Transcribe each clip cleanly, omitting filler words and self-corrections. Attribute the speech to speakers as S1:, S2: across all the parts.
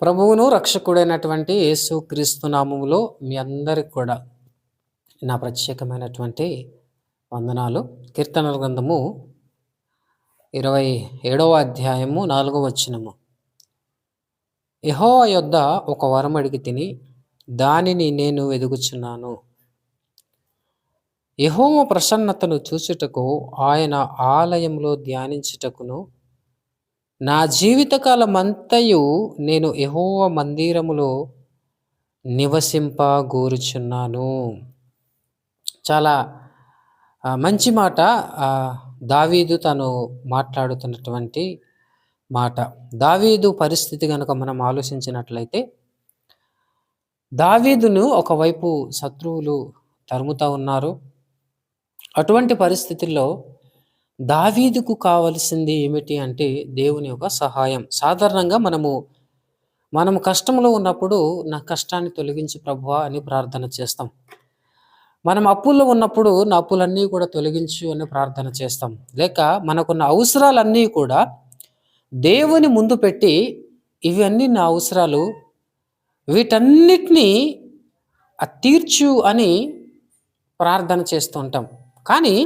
S1: ప్రభువును రక్షకుడైనటువంటి యేసుక్రీస్తు నామములో మీ అందరికి కూడా నా ప్రత్యేకమైనటువంటి వందనాలు. కీర్తనల గ్రంథము 27వ అధ్యాయము 4వ వచనము. యెహోవా యొద్ద ఒక వరం అడిగి తిని దానిని నేను వెదుగుచున్నాను. యెహోవా ప్రసన్నతను చూచుటకు ఆయన ఆలయంలో ధ్యానించుటకును నా జీవితకాలమంతయు నేను యెహోవా మందిరములో నివసింపగోరుచున్నాను. చాలా మంచి మాట. దావీదు తను మాట్లాడుతున్నటువంటి మాట. దావీదు పరిస్థితి కనుక మనం ఆలోచించినట్లయితే, దావీదును ఒకవైపు శత్రువులు తరుముతా ఉన్నారు. అటువంటి పరిస్థితుల్లో దావీదుకు కావలసింది ఏమిటి అంటే దేవుని యొక్క సహాయం. సాధారణంగా మనము కష్టంలో ఉన్నప్పుడు నా కష్టాన్ని తొలగించు ప్రభువా అని ప్రార్థన చేస్తాం. మనం అప్పుల్లో ఉన్నప్పుడు నా అప్పులన్నీ కూడా తొలగించు అని ప్రార్థన చేస్తాం. లేక మనకున్న అవసరాలన్నీ కూడా దేవుని ముందు పెట్టి, ఇవన్నీ నా అవసరాలు, వీటన్నిటినీ తీర్చు అని ప్రార్థన చేస్తూ ఉంటాం. కానీ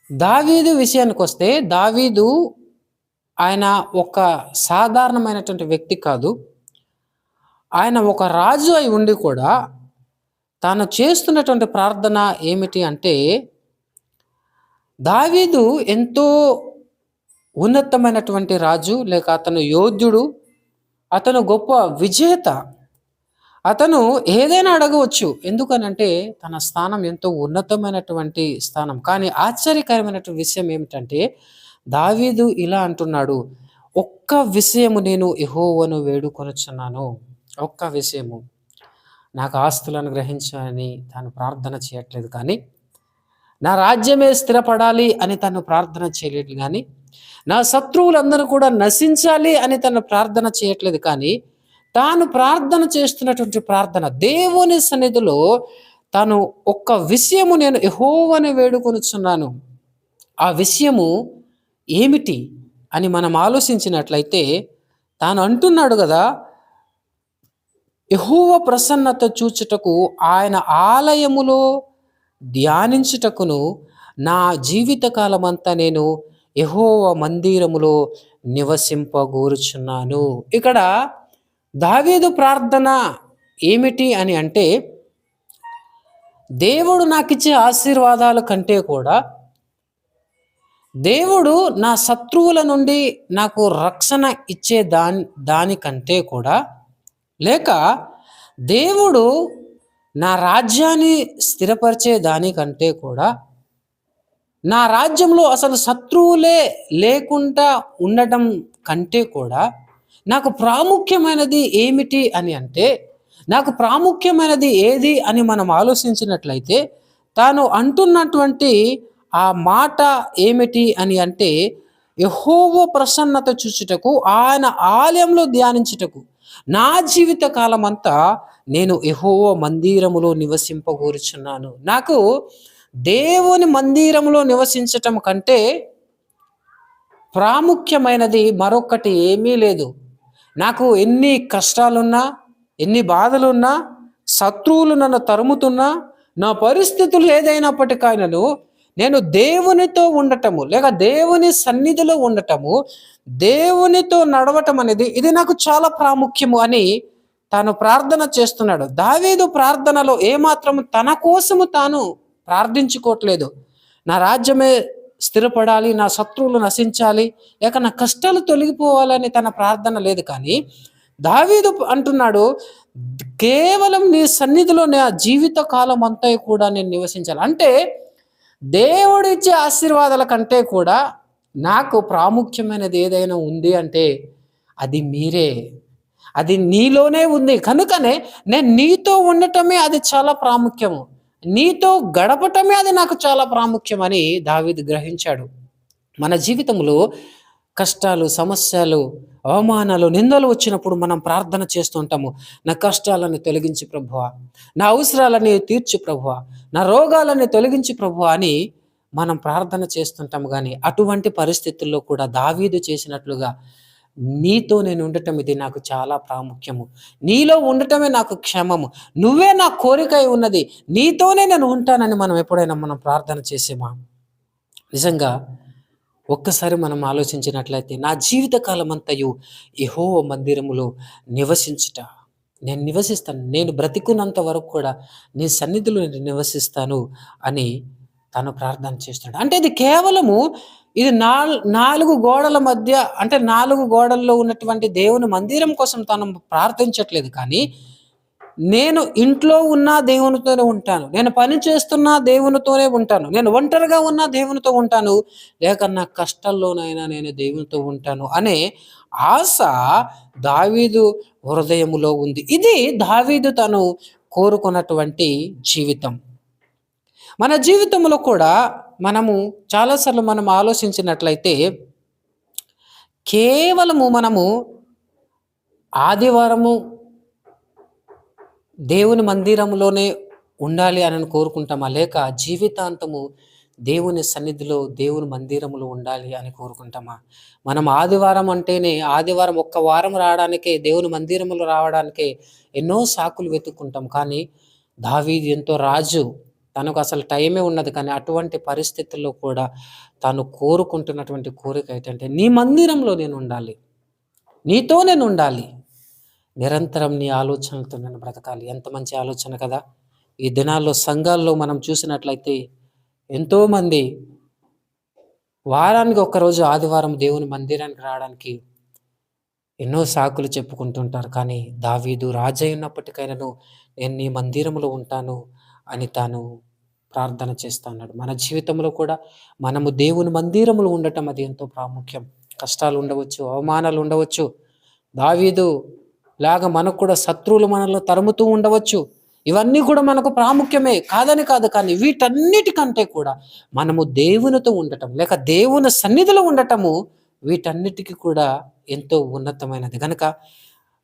S1: దావీదు విషయానికి వస్తే, దావీదు ఆయన ఒక సాధారణమైనటువంటి వ్యక్తి కాదు. ఆయన ఒక రాజు అయి ఉండి కూడా తాను చేస్తున్నటువంటి ప్రార్థన ఏమిటి అంటే, దావీదు ఎంతో ఉన్నతమైనటువంటి రాజు, లేక అతను యోధుడు, అతను గొప్ప విజేత. అతను ఏదైనా అడగవచ్చు. ఎందుకనంటే తన స్థానం ఎంతో ఉన్నతమైనటువంటి స్థానం. కానీ ఆశ్చర్యకరమైనటువంటి విషయం ఏమిటంటే, దావీదు ఇలా అంటున్నాడు, ఒక్క విషయము నేను యెహోవాను వేడుకొనుచున్నాను. ఒక్క విషయము, నాకు ఆస్తులను గ్రహించాలని తాను ప్రార్థన చేయట్లేదు. కానీ నా రాజ్యమే స్థిరపడాలి అని తను ప్రార్థన చేయలేదు. కానీ నా శత్రువులందరూ కూడా నశించాలి అని తను ప్రార్థన చేయట్లేదు. కానీ తాను ప్రార్థన చేస్తున్నటువంటి ప్రార్థన, దేవుని సన్నిధిలో తాను ఒక్క విషయము నేను యెహోవాను వేడుకొనుచున్నాను. ఆ విషయము ఏమిటి అని మనం ఆలోచించినట్లయితే, తాను అంటున్నాడు కదా, యెహోవా ప్రసన్నత చూచుటకు ఆయన ఆలయములో ధ్యానించుటకును నా జీవితకాలమంతా నేను యెహోవా మందిరములో నివసింపగోరుచున్నాను. ఇక్కడ దావీదు ప్రార్థన ఏమిటి అని అంటే, దేవుడు నాకిచ్చే ఆశీర్వాదాల కంటే కూడా, దేవుడు నా శత్రువుల నుండి నాకు రక్షణ ఇచ్చే దానికంటే కూడా, లేక దేవుడు నా రాజ్యాన్ని స్థిరపరిచే దానికంటే కూడా, నా రాజ్యంలో అసలు శత్రువులే లేకుండా ఉండటం కంటే కూడా నాకు ప్రాముఖ్యమైనది ఏమిటి అని అంటే, నాకు ప్రాముఖ్యమైనది ఏది అని మనం ఆలోచించినట్లయితే, తాను అంటున్నటువంటి ఆ మాట ఏమిటి అని అంటే, యెహోవా ప్రసన్నత చూచుటకు ఆయన ఆలయంలో ధ్యానించుటకు నా జీవిత కాలమంతా నేను యెహోవా మందిరములో నివసింపగోరుచున్నాను. నాకు దేవుని మందిరములో నివసించటం కంటే ప్రాముఖ్యమైనది మరొకటి ఏమీ లేదు. నాకు ఎన్ని కష్టాలున్నా, ఎన్ని బాధలున్నా, శత్రువులు నన్ను తరుముతున్నా, నా పరిస్థితులు ఏదైనప్పటికైనాను నేను దేవునితో ఉండటము, లేక దేవుని సన్నిధిలో ఉండటము, దేవునితో నడవటం అనేది ఇది నాకు చాలా ప్రాముఖ్యము అని తాను ప్రార్థన చేస్తున్నాడు. దావీదు ప్రార్థనలో ఏమాత్రము తన కోసము తాను ప్రార్థించుకోవట్లేదు. నా రాజ్యమే స్థిరపడాలి, నా శత్రువులు నశించాలి, లేక నా కష్టాలు తొలగిపోవాలని తన ప్రార్థన లేదు. కానీ దావీదు అంటున్నాడు, కేవలం నీ సన్నిధిలో నా జీవిత కాలం అంతా కూడా నేను నివసించాలి. అంటే దేవుడిచ్చే ఆశీర్వాదాల కంటే కూడా నాకు ప్రాముఖ్యమైనది ఏదైనా ఉంది అంటే అది మీరే, అది నీలోనే ఉంది. కనుకనే నేను నీతో ఉండటమే అది చాలా ప్రాముఖ్యము, నీతో గడపటమే అది నాకు చాలా ప్రాముఖ్యమని దావీదు గ్రహించాడు. మన జీవితంలో కష్టాలు, సమస్యలు, అవమానాలు, నిందలు వచ్చినప్పుడు మనం ప్రార్థన చేస్తూ ఉంటాము, నా కష్టాలను తొలగించి ప్రభువా, నా అవసరాలని తీర్చు ప్రభువా, నా రోగాలని తొలగించి ప్రభువా అని మనం ప్రార్థన చేస్తుంటాము. కానీ అటువంటి పరిస్థితుల్లో కూడా దావీదు చేసినట్లుగా నీతో నేను ఉండటం ఇది నాకు చాలా ప్రాముఖ్యము. నీలో ఉండటమే నాకు క్షేమము. నువ్వే నా కోరికై ఉన్నది. నీతోనే నేను ఉంటానని మనం ఎప్పుడైనా మనం ప్రార్థన చేసామా? నిజంగా ఒక్కసారి మనం ఆలోచించినట్లయితే నా జీవిత కాలమంతయు యెహోవా మందిరములో నివసించుట. నేను నివసిస్తాను. నేను బ్రతికున్నంత వరకు కూడా నీ సన్నిధిలో నేను నివసిస్తాను అని తను ప్రార్థన చేస్తున్నాడు. అంటే ఇది కేవలము ఇది 4 గోడల మధ్య, అంటే 4 గోడల్లో ఉన్నటువంటి దేవుని మందిరం కోసం తను ప్రార్థించట్లేదు. కానీ నేను ఇంట్లో ఉన్నా దేవునితోనే ఉంటాను. నేను పని చేస్తున్నా దేవునితోనే ఉంటాను. నేను ఒంటరిగా ఉన్నా దేవునితో ఉంటాను. లేక నా కష్టాల్లోనైనా నేను దేవునితో ఉంటాను అనే ఆశ దావీదు హృదయములో ఉంది. ఇది దావీదు తను కోరుకున్నటువంటి జీవితం. మన జీవితంలో కూడా మనము చాలాసార్లు మనం ఆలోచించినట్లయితే కేవలము మనము ఆదివారము దేవుని మందిరంలోనే ఉండాలి అని కోరుకుంటామా? లేక జీవితాంతము దేవుని సన్నిధిలో, దేవుని మందిరములో ఉండాలి అని కోరుకుంటామా? మనం ఆదివారం అంటేనే, ఆదివారం ఒక్క వారం రావడానికే, దేవుని మందిరములో రావడానికే ఎన్నో సాకులు వెతుక్కుంటాం. కానీ దావీదు ఎంతో రాజు, తనకు అసలు టైమే ఉన్నది. కానీ అటువంటి పరిస్థితుల్లో కూడా తాను కోరుకుంటున్నటువంటి కోరిక ఏంటంటే, నీ మందిరంలో నేను ఉండాలి, నీతో నేను ఉండాలి, నిరంతరం నీ ఆలోచనలతో నేను బ్రతకాలి. ఎంత మంచి ఆలోచన కదా! ఈ దినాల్లో సంఘాల్లో మనం చూసినట్లయితే ఎంతోమంది వారానికి ఒక్కరోజు ఆదివారం దేవుని మందిరానికి రావడానికి ఎన్నో సాకులు చెప్పుకుంటుంటారు. కానీ దావీదు రాజయ్యున్నప్పటికైనను నేను నీ మందిరంలో ఉంటాను అని తాను ప్రార్థన చేస్తా ఉన్నాడు. మన జీవితంలో కూడా మనము దేవుని మందిరంలో ఉండటం అది ఎంతో ప్రాముఖ్యం. కష్టాలు ఉండవచ్చు, అవమానాలు ఉండవచ్చు. దావీదు లాగా మనకు కూడా శత్రువులు మనల్ని తరుముతూ ఉండవచ్చు. ఇవన్నీ కూడా మనకు ప్రాముఖ్యమే, కాదని కాదు. కానీ వీటన్నిటికంటే కూడా మనము దేవునితో ఉండటం, లేక దేవుని సన్నిధిలో ఉండటము, వీటన్నిటికీ కూడా ఎంతో ఉన్నతమైనది. గనక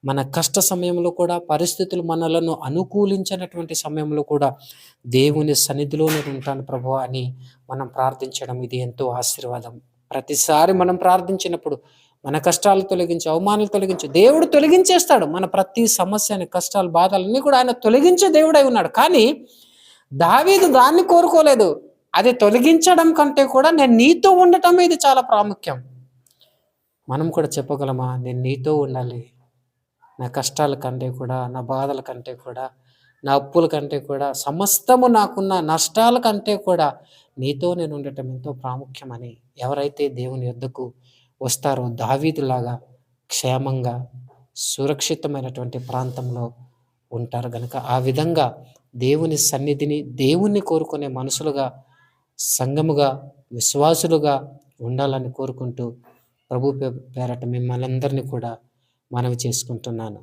S1: మన కష్ట సమయంలో కూడా, పరిస్థితులు మనలను అనుకూలించినటువంటి సమయంలో కూడా దేవుని సన్నిధిలో నేను ఉంటాను ప్రభువా అని మనం ప్రార్థించడం ఇది ఎంతో ఆశీర్వాదం. ప్రతిసారి మనం ప్రార్థించినప్పుడు మన కష్టాలు తొలగించి, అవమానాలు తొలగించి దేవుడు తొలగించేస్తాడు. మన ప్రతి సమస్యని, కష్టాలు, బాధలన్నీ కూడా ఆయన తొలగించే దేవుడై ఉన్నాడు. కానీ దావీదు దాన్ని కోరుకోలేదు. అది తొలగించడం కంటే కూడా నేను నీతో ఉండటమే ఇది చాలా ప్రాముఖ్యం. మనం కూడా చెప్పగలమా? నేను నీతో ఉండాలి. నా కష్టాల కంటే కూడా, నా బాధల కంటే కూడా, నా అప్పుల కంటే కూడా, సమస్తము నాకున్న నష్టాల కంటే కూడా నీతో నేను ఉండటం ఎంతో ప్రాముఖ్యమని ఎవరైతే దేవుని యొద్దకు వస్తారో దావీదులాగా క్షేమంగా, సురక్షితమైనటువంటి ప్రాంతంలో ఉంటారు. గనుక ఆ విధంగా దేవుని సన్నిధిని, దేవుణ్ణి కోరుకునే మనుషులుగా, సంఘముగా, విశ్వాసులుగా ఉండాలని కోరుకుంటూ ప్రభు పేరట మిమ్మల్ని అందరినీ కూడా మనవి చేసుకుంటున్నాను.